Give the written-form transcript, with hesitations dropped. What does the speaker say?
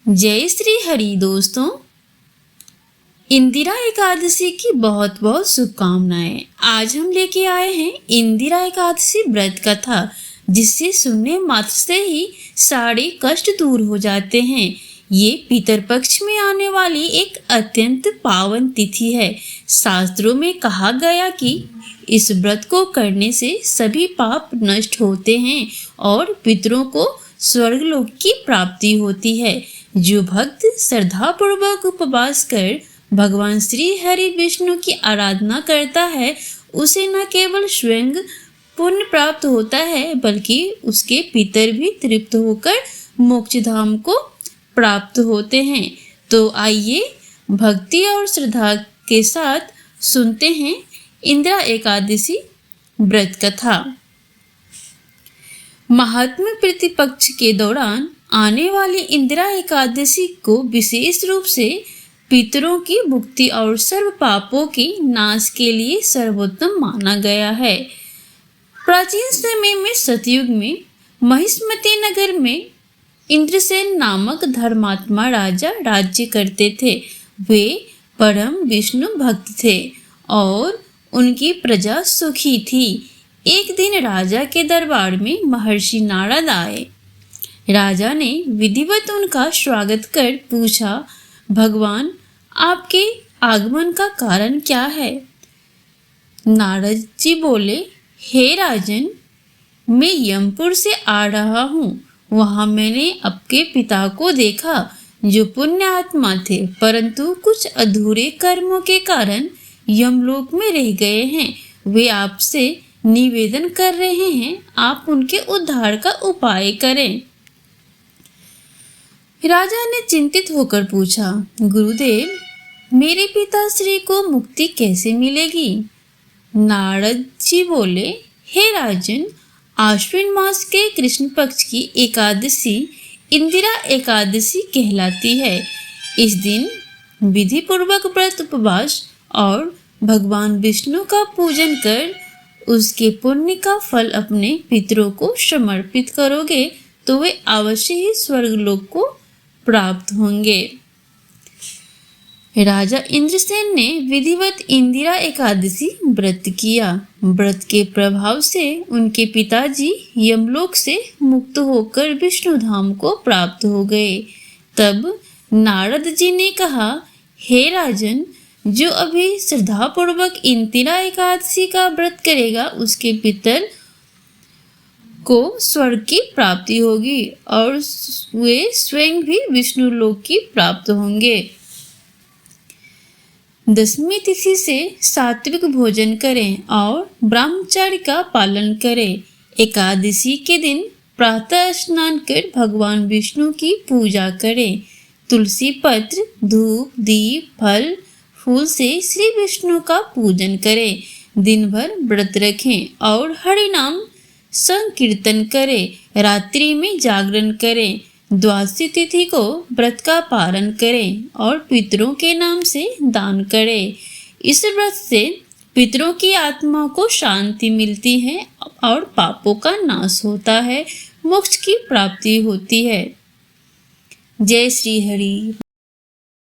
जय श्री हरि दोस्तों, इंदिरा एकादशी की बहुत बहुत शुभकामनाएं। आज हम लेके आए हैं इंदिरा एकादशी व्रत कथा, जिससे सुनने मात्र से ही सारे कष्ट दूर हो जाते हैं। ये पितरपक्ष में आने वाली एक अत्यंत पावन तिथि है। शास्त्रों में कहा गया कि इस व्रत को करने से सभी पाप नष्ट होते हैं और पितरों को स्वर्गलोक की प्राप्ति होती है। जो भक्त श्रद्धा पूर्वक उपवास कर भगवान श्री हरि विष्णु की आराधना करता है, उसे न केवल स्वयं पुण्य प्राप्त होता है, बल्कि उसके पितर भी तृप्त होकर मोक्ष धाम को प्राप्त होते हैं। तो आइए भक्ति और श्रद्धा के साथ सुनते हैं इंदिरा एकादशी व्रत कथा। महात्मा प्रतिपक्ष के दौरान आने वाली इंदिरा एकादशी को विशेष रूप से पितरों की मुक्ति और सर्व पापों के नाश के लिए सर्वोत्तम माना गया है। प्राचीन समय में सतयुग में महिष्मती नगर में इंद्रसेन नामक धर्मात्मा राजा राज्य करते थे। वे परम विष्णु भक्त थे और उनकी प्रजा सुखी थी। एक दिन राजा के दरबार में महर्षि नारद आए। राजा ने विधिवत उनका स्वागत कर पूछा, भगवान, आपके आगमन का कारण क्या है? नारद जी बोले, हे राजन, मैं यमपुर से आ रहा हूँ। वहाँ मैंने आपके पिता को देखा, जो पुण्य आत्मा थे, परंतु कुछ अधूरे कर्मों के कारण यमलोक में रह गए हैं। वे आपसे निवेदन कर रहे हैं, आप उनके उद्धार का उपाय करें। राजा ने चिंतित होकर पूछा, गुरुदेव, मेरे पिताश्री को मुक्ति कैसे मिलेगी? नारद जी बोले, हे राजन, आश्विन मास के कृष्ण पक्ष की एकादशी इंदिरा एकादशी कहलाती है। इस दिन विधि पूर्वक व्रत उपवास और भगवान विष्णु का पूजन कर उसके पुण्य का फल अपने पितरों को समर्पित करोगे तो वे अवश्य ही स्वर्गलोक को प्राप्त होंगे। राजा इंद्रसेन ने विधिवत इंदिरा एकादशी व्रत किया। व्रत के प्रभाव से उनके पिताजी यमलोक से मुक्त होकर विष्णु धाम को प्राप्त हो गए। तब नारद जी ने कहा, हे राजन, जो अभी श्रद्धा पूर्वक इंदिरा एकादशी का व्रत करेगा, उसके पितर को स्वर्ग की प्राप्ति होगी और वे स्वयं भी विष्णु लोक की प्राप्त होंगे। दसवीं तिथि से सात्विक भोजन करें और ब्रह्मचर्य का पालन करें। एकादशी के दिन प्रातः स्नान कर भगवान विष्णु की पूजा करें। तुलसी पत्र, धूप, दीप, फल, फूल से श्री विष्णु का पूजन करें। दिन भर व्रत रखें और हरि नाम संकीर्तन करें। रात्रि में जागरण करें। द्वादशी तिथि को व्रत का पालन करें और पितरों के नाम से दान करें। इस व्रत से पितरों की आत्मा को शांति मिलती है और पापों का नाश होता है, मोक्ष की प्राप्ति होती है। जय श्री हरि।